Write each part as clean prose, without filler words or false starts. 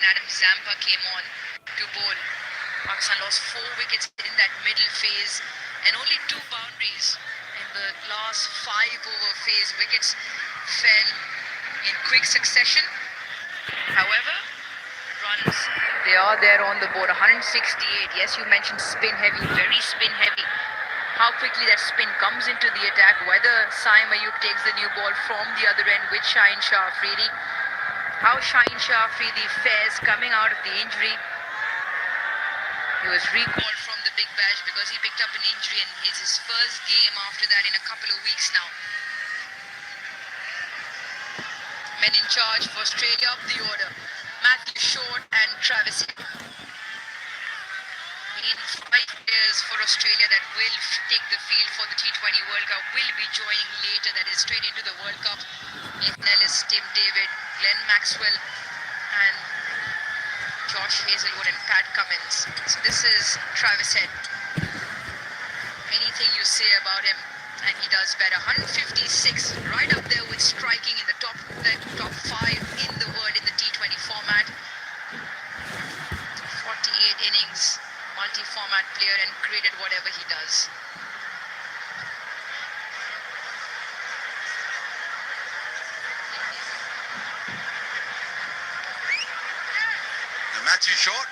Adam Zampa came on to bowl. Pakistan lost 4 wickets in that middle phase and only 2 boundaries in the last 5 over phase. Wickets fell in quick succession. However, runs, they are there on the board. 168. Yes, you mentioned spin heavy, very spin heavy. How quickly that spin comes into the attack, whether Saim Ayub takes the new ball from the other end with Shaheen Shah Afridi. How Shaheen Shah Afridi fares coming out of the injury. He was recalled from the Big Bash because he picked up an injury and it's his first game after that in a couple of weeks now. Men in charge for Australia up the order. Matthew Short and Travis Head. In 5 players for Australia that will take the field for the T20 World Cup will be joining later, that is straight into the World Cup. Nathan Ellis, Tim David, Glenn Maxwell and Josh Hazlewood and Pat Cummins. So this is Travis Head. Anything you say about him and he does better. 156, right up there with striking in the top 5 in the world in the T20 format. 48 innings, multi-format player and great at whatever he does. Matthew Short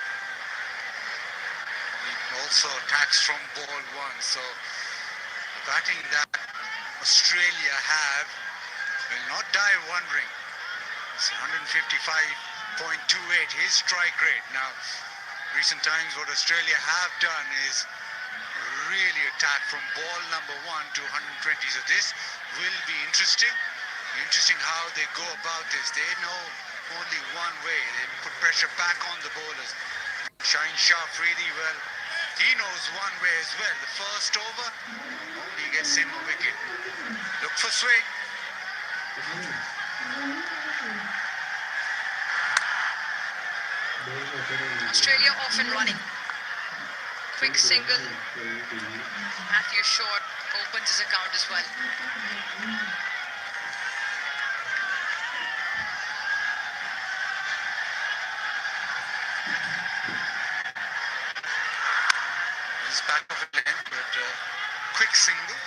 also attacks from ball 1, so the batting that Australia have will not die wondering. It's 155.28, his strike rate. Now, recent times what Australia have done is really attack from ball number 1 to 120, so this will be interesting. Interesting how they go about this. They know only one way. They put pressure back on the bowlers. Shaheen Shah Afridi, well, he knows one way as well. The first over only gets him a wicket. Look for swing. Australia off and running. Quick single. Matthew Short opens his account as well. He's back of a length, but quick single.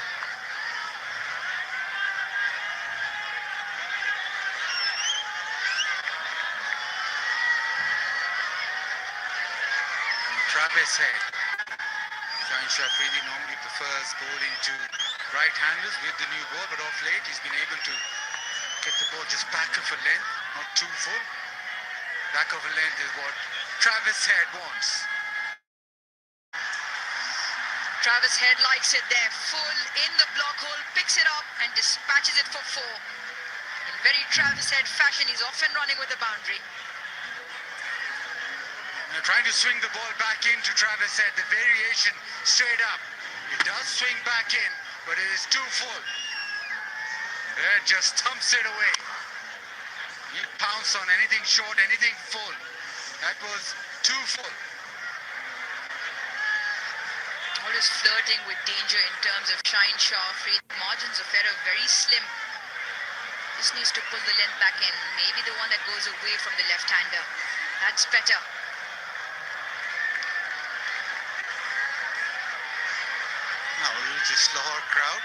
Travis Head. Shaheen Shah Afridi normally prefers bowling to right-handers with the new ball, but off late he's been able to get the ball just back of a length, not too full. Back of a length is what Travis Head wants. Travis Head likes it there, full in the block hole, picks it up and dispatches it for 4. In very Travis Head fashion, he's off and running with the boundary. They're trying to swing the ball back into Travis Head, the variation straight up. It does swing back in, but it is too full. It just thumps it away. He'll pounce on anything short, anything full. That was too full. Always flirting with danger in terms of Shaheen Shah Afridi. Margins of error very slim. Just needs to pull the length back in. Maybe the one that goes away from the left-hander. That's better. Now a religious Lahore crowd,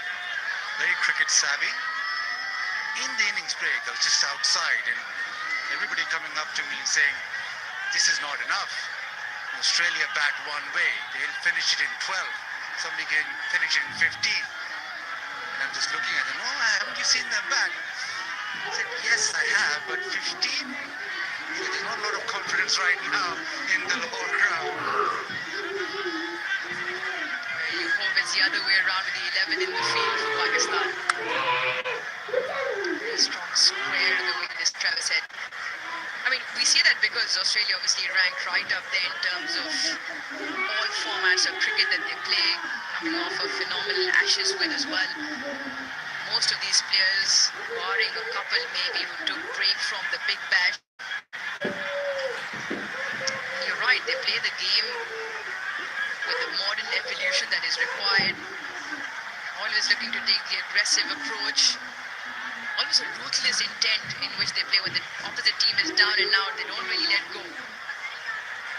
very cricket savvy. In the innings break, I was just outside and everybody coming up to me and saying, this is not enough. Australia bat one way, they'll finish it in 12. Somebody can finish it in 15. And I'm just looking at them, oh, haven't you seen them bat? I said, yes, I have, but 15? There's not a lot of confidence right now in the Lahore crowd. You hope it's the other way around with the 11 in the field for Pakistan. Very strong square the way this Travis Head. I mean, we see that because Australia obviously ranked right up there in terms of all formats of cricket that they play, coming off a phenomenal Ashes win as well. Most of these players, barring a couple maybe who took break from the Big Bash. You're right, they play the game with the modern evolution that is required. Always looking to take the aggressive approach. Always almost a ruthless intent in which they play when the opposite team is down and out. They don't really let go.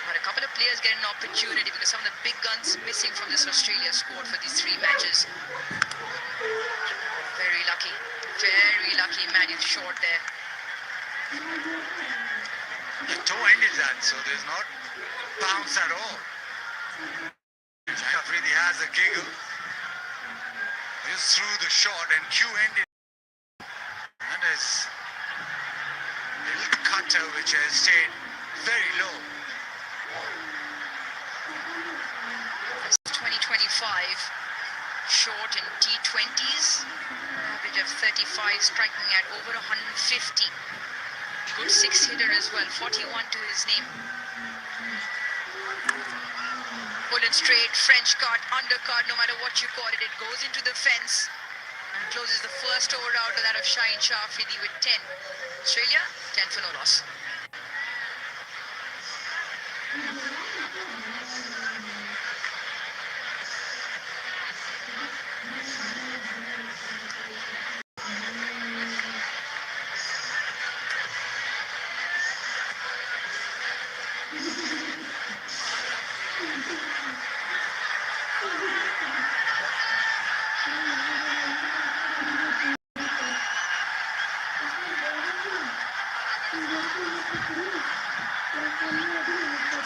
But a couple of players get an opportunity because some of the big guns missing from this Australia squad for these 3 matches. Very lucky. Very lucky. Matthew short there. The toe ended that, so there's not bounce at all. Really has a giggle. Just threw the shot and Q ended. That is a little cutter which has stayed very low. That's 2025 short in T20s. Average of 35, striking at over 150. Good 6-hitter as well, 41 to his name. Pulling straight, French cut, undercut, no matter what you call it, it goes into the fence and closes the first over out of that of Shaheen Shafidi with 10. Australia, 10 for no loss.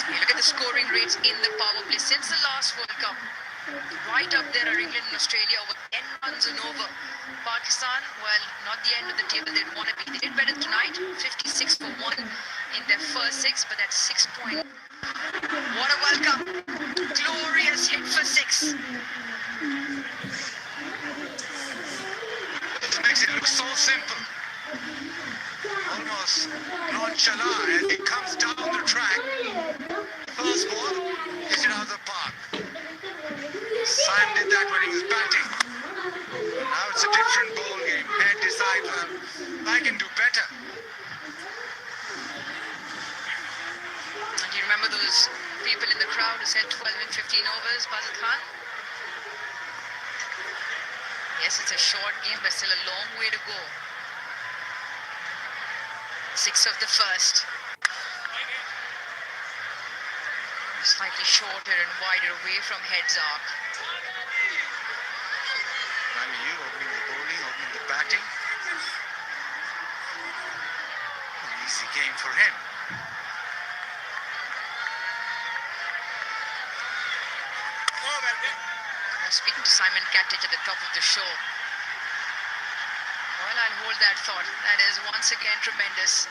You look at the scoring rates in the power play since the last World Cup. Right up there are England and Australia, over 10 runs and over. Pakistan, well, not the end of the table they'd want to be. They did better tonight, 56 for 1 in their first 6, but that's 6 points. What a welcome. Glorious hit for 6. It makes it look so simple. Almost nonchalant as he comes down the track. First ball, hits it out of the park. Sam did that when he was batting. Now it's a different ball game. Head decides, well, I can do better. And do you remember those people in the crowd who said 12 and 15 overs, Bazil Khan? Yes, it's a short game, but still a long way to go. 6 of the first. Slightly shorter and wider away from head's arc. Manu opening the bowling, opening the batting. An easy game for him. Speaking to Simon Catich at the top of the show. Well, I'll hold that thought. That is once again tremendous.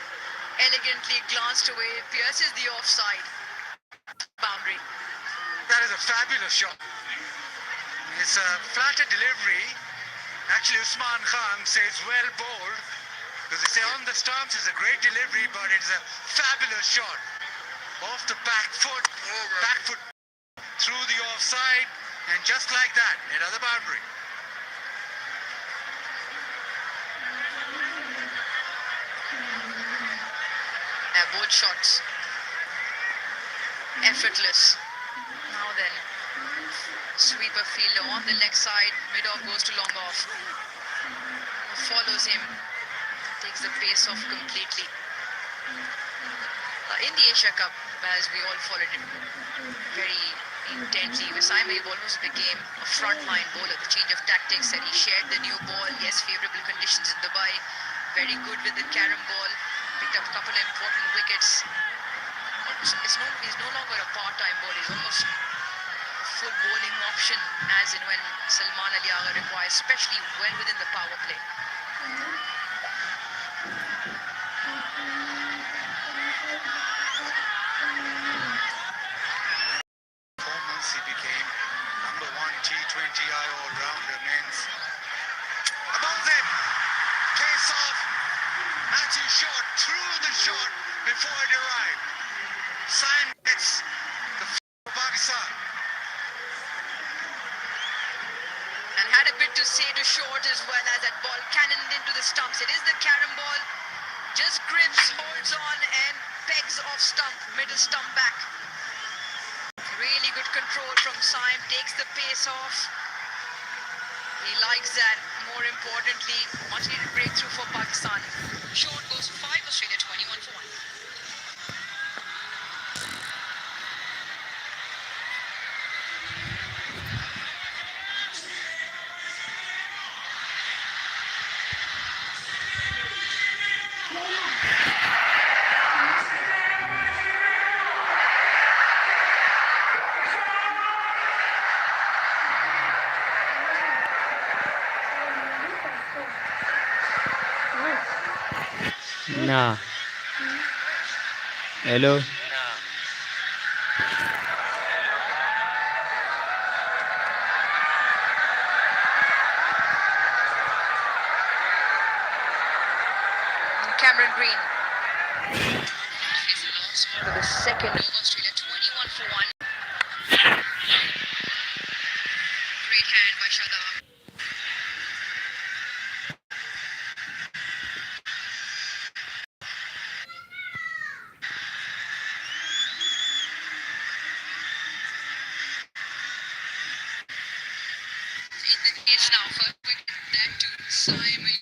Elegantly glanced away, pierces the offside boundary. That is a fabulous shot. It's a flatter delivery. Actually, Usman Khan says well bowled, because they say on the stumps is a great delivery, but it's a fabulous shot. Off the back foot through the offside, and just like that, another boundary. Both shots effortless. Now then, sweeper fielder on the leg side, mid-off goes to long off. Follows him, takes the pace off completely. In the Asia Cup, as we all followed it very intently, Wasim almost became a frontline bowler. The change of tactics that he shared the new ball. Yes, favourable conditions in Dubai. Very good with the carom ball. Picked up a couple of important wickets. He's no longer a part-time bowler. He's almost a full bowling option as and when Salman Ali Agha requires, especially well within the power play. He became number 1 T20i all-rounder men's. Above them, pace off. Matthew shot through the shot before it arrived. Saim gets the Pakistan. And had a bit to say to short as well, as that ball cannoned into the stumps. It is the carom ball. Just grips, holds on and pegs off stump, middle stump back. Really good control from Saim, takes the pace off. He likes that. more importantly, much needed breakthrough for Pakistan. Short goes 5, Australia 21 for 1. Nah. Hello. Cameron Green. He's lost for the second over, Australia 21 for 1. Great hand by Shadab. In the case now, first wicket, that to Simon.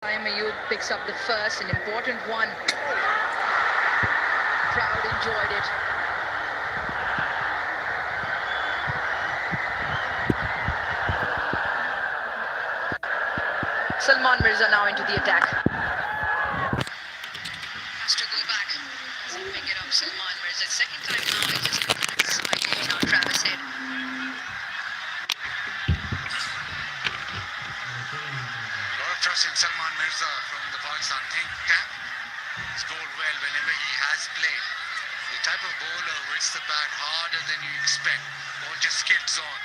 Simon Ayub picks up the first, an important one. Crowd enjoyed it. Salman Mirza now into the attack. Has to go back. Doesn't pick it up, Salman Mirza. Second time now, he just side edge now, Travis Head. A lot of trust in Salman Mirza from the Pakistan think tank. He's bowled well whenever he has played. The type of bowler who hits the bat harder than you expect. Ball just skids on.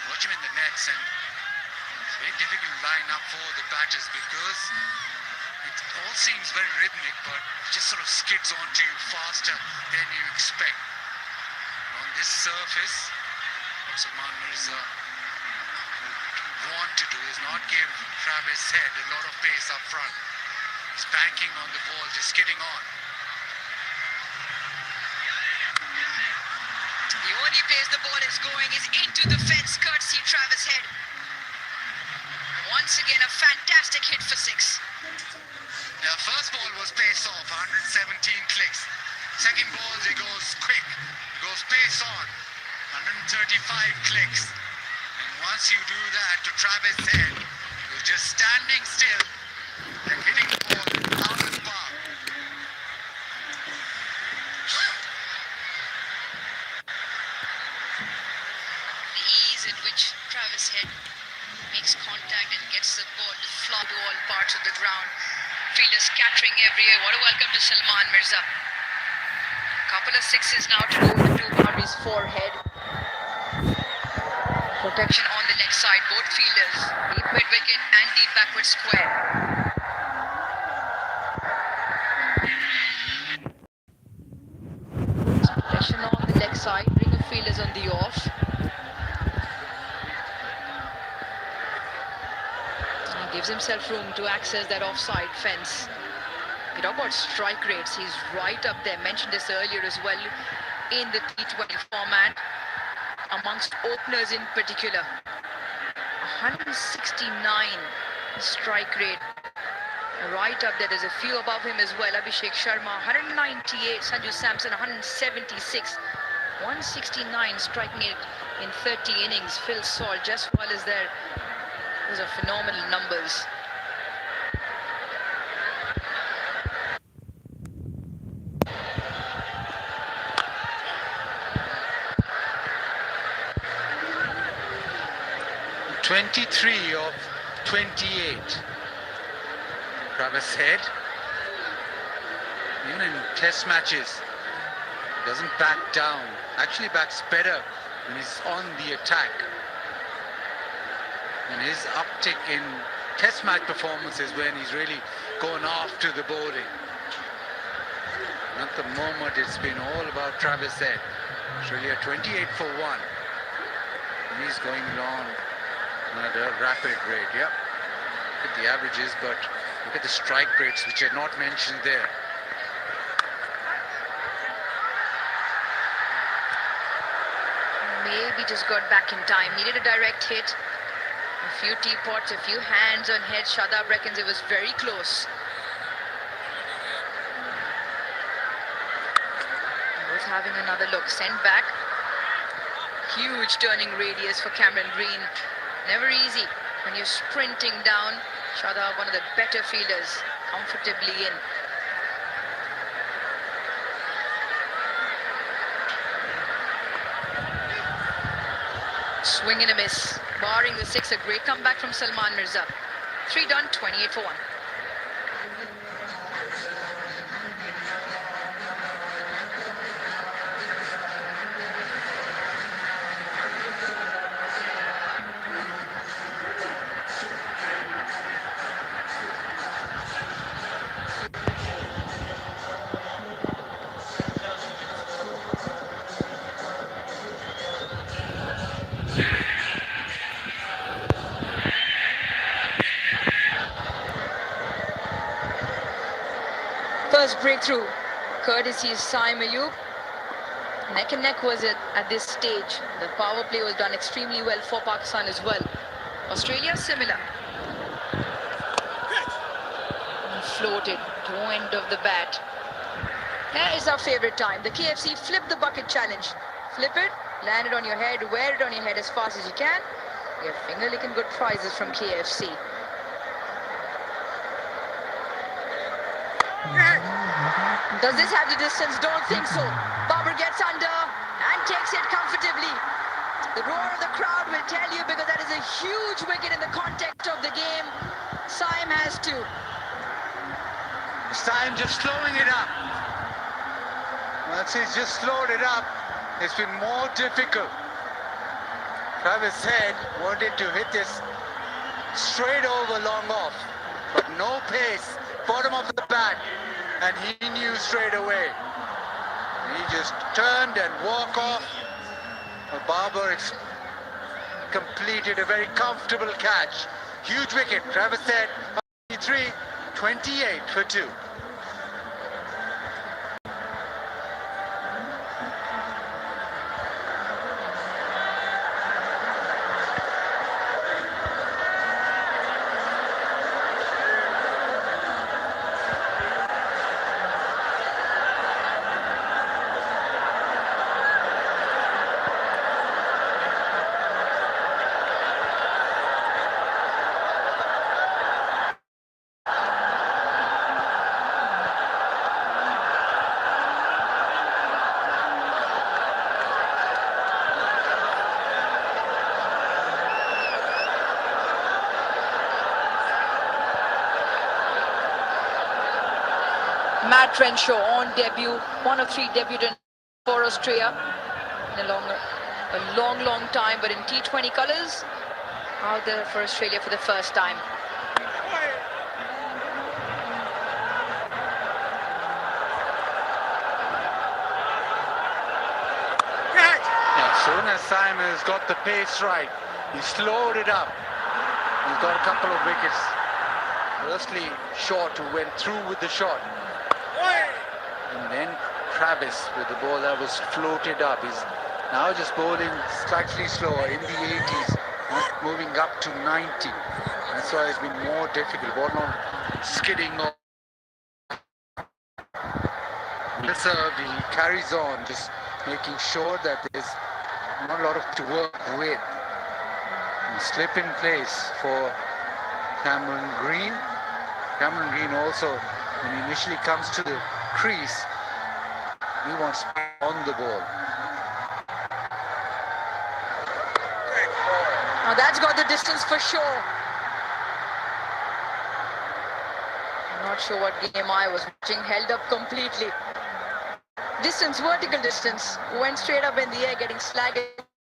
Watch him in the nets, and it's a very difficult line up for the batters because it all seems very rhythmic, but it just sort of skids onto you faster than you expect. On this surface, what Salman Mirza want to do is not give Travis Head a lot of pace up front. He's banking on the ball, just skidding on. The only place the ball is going is into the fence, courtesy Travis Head. Once again, a fantastic hit for 6. The first ball was pace off, 117 clicks. Second ball, he goes quick, goes pace on, 135 clicks. And once you do that to Travis Head, you're just standing still and hitting the ball out of the park. The ease in which Travis Head makes contact and gets the ball to fly to all parts of the ground. Fielders scattering everywhere. What a welcome to Salman Mirza. Couple of sixes now to go with 2 boundaries for Head. Protection on the leg side, both fielders. Deep mid-wicket and deep backward square. Protection on the leg side, ring of fielders on the off. He gives himself room to access that offside fence. You talk about strike rates, he's right up there. Mentioned this earlier as well in the T20 format. Amongst openers in particular, 169 strike rate, right up there. There's a few above him as well. Abhishek Sharma 198, Sanju Samson 176, 169 striking it in 30 innings. Phil Salt just well as there. Those are phenomenal numbers. '23 of 28. Travis Head, even in test matches, doesn't back down. Actually bats better when he's on the attack. And his uptick in test match performances when he's really going after the bowling. At the moment, it's been all about Travis Head. Australia 28 for 1. And he's going along at a rapid rate. Yep. Look at the averages, but look at the strike rates, which are not mentioned there. maybe just got back in time. Needed a direct hit. A few teapots, a few hands on head. Shadab reckons it was very close. Both having another look. Sent back. Huge turning radius for Cameron Green. Never easy when you're sprinting down. Shadab, one of the better fielders, comfortably in. Swing and a miss. Barring the six, a great comeback from Salman Mirza. 3 done, 28 for 1. First breakthrough, courtesy Saim Ayub. Neck and neck was it at this stage. The power play was done extremely well for Pakistan as well. Australia similar. And floated to end of the bat. Here is our favorite time. The KFC flip the bucket challenge. Flip it, land it on your head, wear it on your head as fast as you can. Get finger licking good prizes from KFC. Does this have the distance? Don't think so. Babar gets under and takes it comfortably. The roar of the crowd will tell you, because that is a huge wicket in the context of the game. Saim has to. Saim just slowing it up. Once he's just slowed it up, it's been more difficult. Travis Head wanted to hit this straight over long off, but no pace, bottom of the bat, and he knew straight away. He just turned and walked off. Babar completed a very comfortable catch. Huge wicket. Travis Head, 3, 28 for 2. Matt Renshaw on debut, one of 3 debutants for Australia in a long time, but in T20 colours, out there for Australia for the first time. As soon as Simon's got the pace right, he slowed it up. He's got a couple of wickets. Firstly, Short, who went through with the shot. And then Travis with the ball that was floated up. He's now just bowling slightly slower in the 80s, not moving up to 90. That's why it's been more difficult. Ball not skidding off. The serve, he carries on, just making sure that there's not a lot of to work with. And slip in place for Cameron Green. Cameron Green also, when he initially comes to the crease, he wants on the ball. Now that's got the distance for sure. I'm not sure what game I was watching, held up completely. Distance, vertical distance, went straight up in the air, getting slagged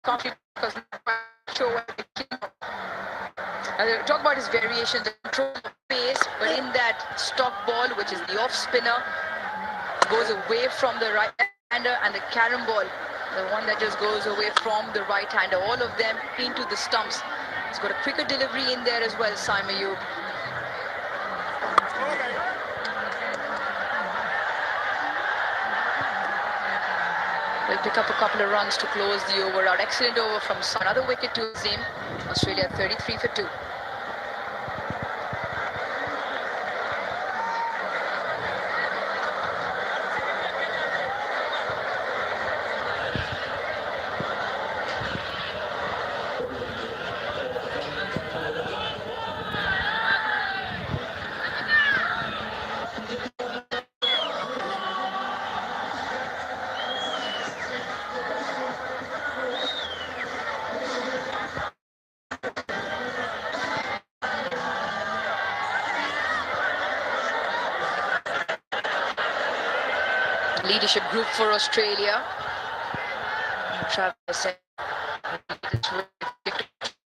completely because I'm not sure what it came up. Talk about his variations, the control of pace, but in that stock ball, which is the off spinner, goes away from the right-hander, and the carom ball, the one that just goes away from the right-hander, all of them into the stumps. He's got a quicker delivery in there as well, Saim Ayub. The They'll pick up a couple of runs to close the over out. Excellent over from another wicket to Zim. Australia 33 for 2. Leadership group for Australia. Travis said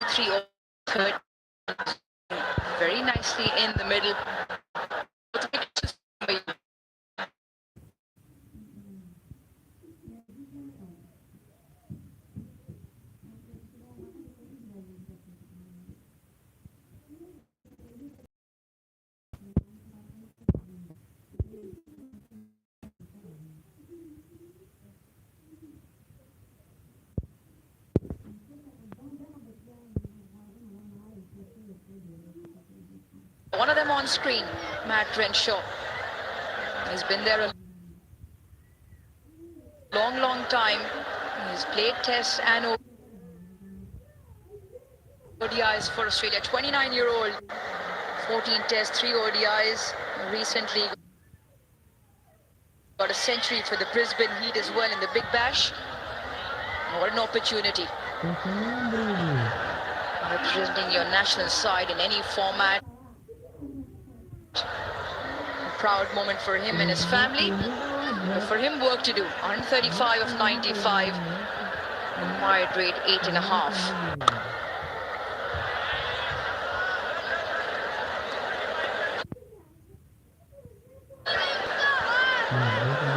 3 or 3rd. Very nicely in the middle. One of them on screen, Matt Renshaw. He's been there a long time. He's played tests and ODIs for Australia. 29-year-old, 14 tests, 3 ODIs. Recently got a century for the Brisbane Heat as well in the Big Bash. What an opportunity. Representing your national side in any format. A proud moment for him and his family. But for him, work to do. 135 of 95. Wide rate 8.5.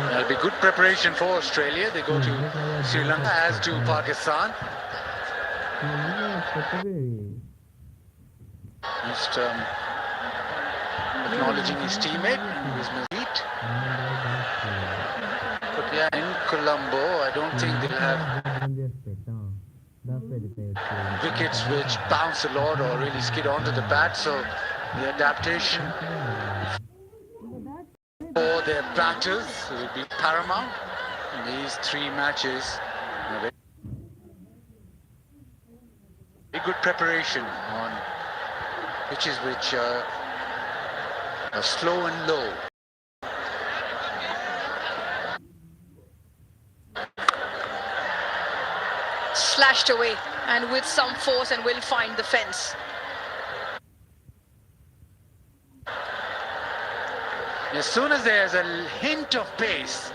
That'll be good preparation for Australia. They go to Sri Lanka, as to Pakistan. Just acknowledging his teammate, who is Mazit. But yeah, in Colombo, I don't think they'll have wickets which bounce a lot or really skid onto the bat, so the adaptation for their batters will be paramount in these 3 matches. Very good preparation on pitches which are slow and low. Slashed away and with some force and will find the fence. As soon as there's a hint of pace,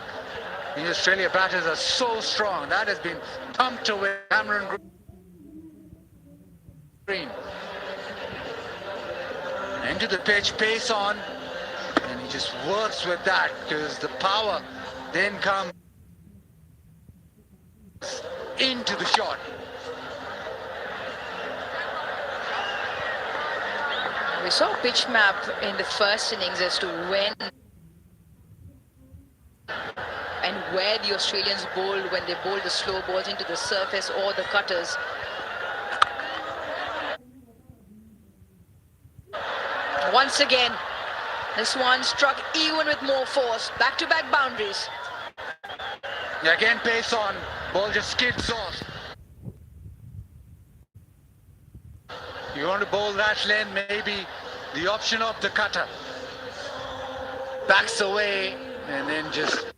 the Australia batters are so strong. That has been pumped away. Cameron Green. Into the pitch, pace on, and he just works with that because the power then comes into the shot. We saw a pitch map in the first innings as to when and where the Australians bowled when they bowled the slow balls into the surface or the cutters. Once again, this one struck even with more force. Back-to-back boundaries. Again, pace on. Ball just skids off. You want to bowl that length, maybe the option of the cutter. Backs away and then just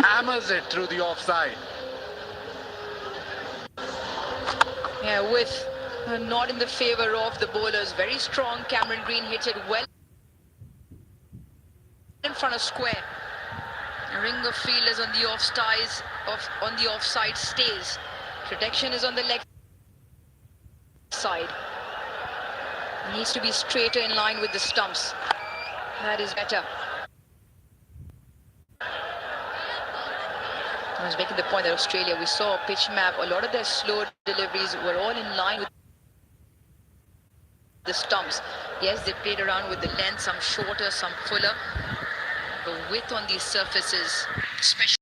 hammers it through the offside. Yeah, with not in the favour of the bowlers. Very strong. Cameron Green hits it well in front of square. A ring of fielders on the offside stays. Protection is on the leg side. It needs to be straighter in line with the stumps. That is better. I was making the point that Australia, we saw a pitch map. A lot of their slow deliveries were all in line with the stumps. Yes, they played around with the length, some shorter, some fuller. The width on these surfaces, especially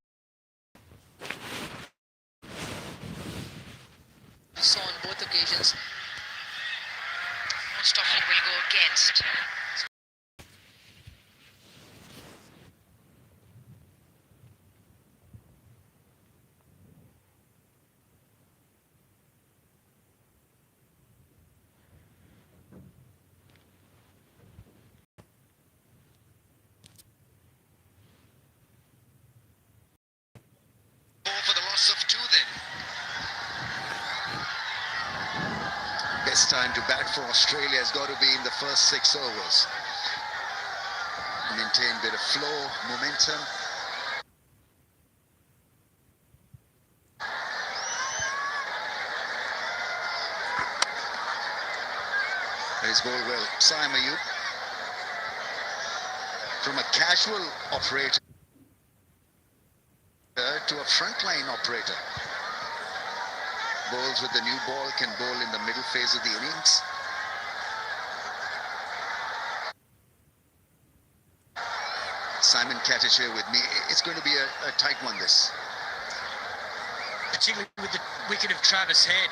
most of it will go against. For the loss of 2 then. Best time to bat for Australia has got to be in the first 6 overs. Maintain a bit of flow, momentum. He's bowled well. Saim Ayub. From a casual operator to a frontline operator. Bowls with the new ball, can bowl in the middle phase of the innings. Simon Catich here with me. It's going to be a tight one, this. Particularly with the wicket of Travis Head.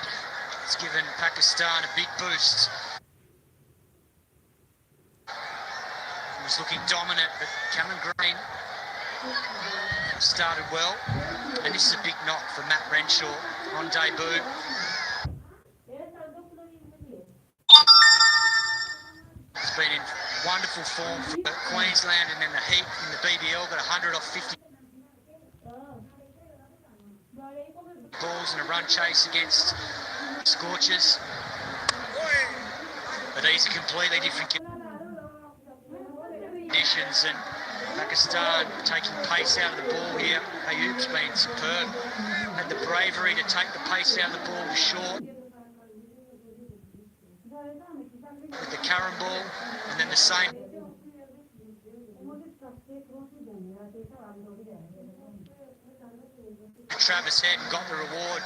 It's given Pakistan a big boost. He was looking dominant, but Cameron Green started well. And this is a big knock for Matt Renshaw on debut. He's been in wonderful form for Queensland, and then the Heat in the BBL got 100 off 50 balls in a run chase against Scorchers. But these are completely different conditions, and Pakistan taking pace out of the ball here. Ayub's been superb. Had the bravery to take the pace out of the ball short with the Curran ball, and then the same. Travis Head got the reward.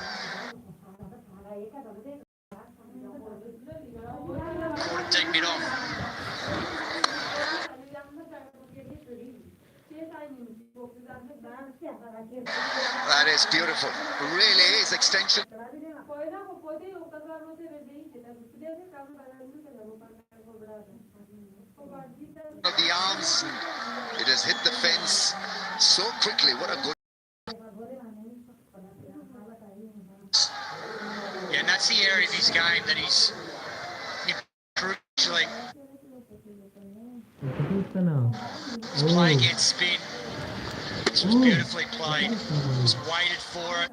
Caught it deep mid off. That is beautiful. Really is extension. Of the arms, it has hit the fence so quickly. What a good. Yeah, and that's the area of his game that he's crucially. His play against spin. This was beautifully played. He's waited for it.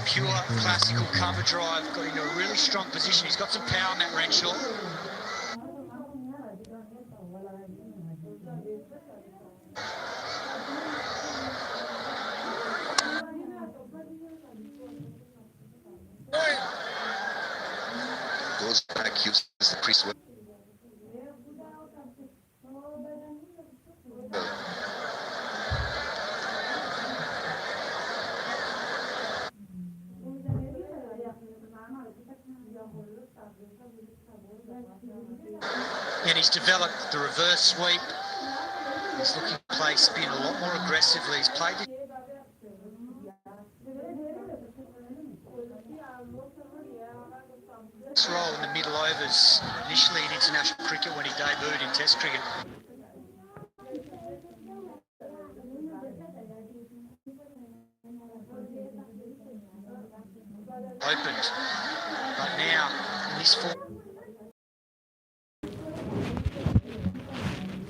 Pure classical cover drive. Got into a really strong position. He's got some power, Matt Renshaw. Goes back, uses the crease. And he's developed the reverse sweep. He's looking to play spin a lot more aggressively. He's played this role in the middle overs, initially in international cricket when he debuted in Test cricket. Opened, but now in this form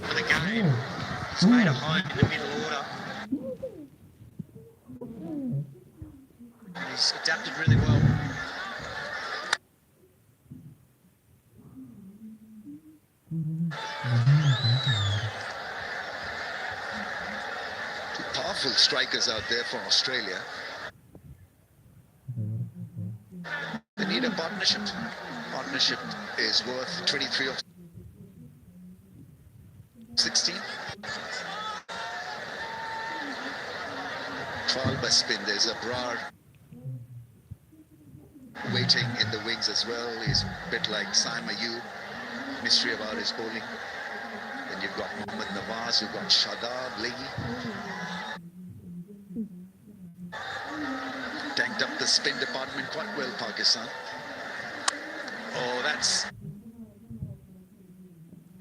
for the game, he's made a home in the middle order. And he's adapted really well. Two powerful strikers out there for Australia. They need a partnership. Partnership is worth 23 of 16. Trial by spin. There's a Brar waiting in the wings as well. He's a bit like Saim Ayub. Mystery about his bowling. Then you've got Mohammad Nawaz, you've got Shadab, Leghi. Tanked up the spin department quite well, Pakistan. Oh, that's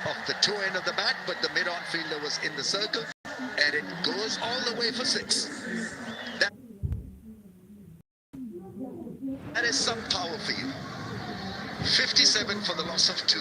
off the toe end of the bat, but the mid-on fielder was in the circle, and it goes all the way for 6. That is some power for you. 57 for the loss of 2.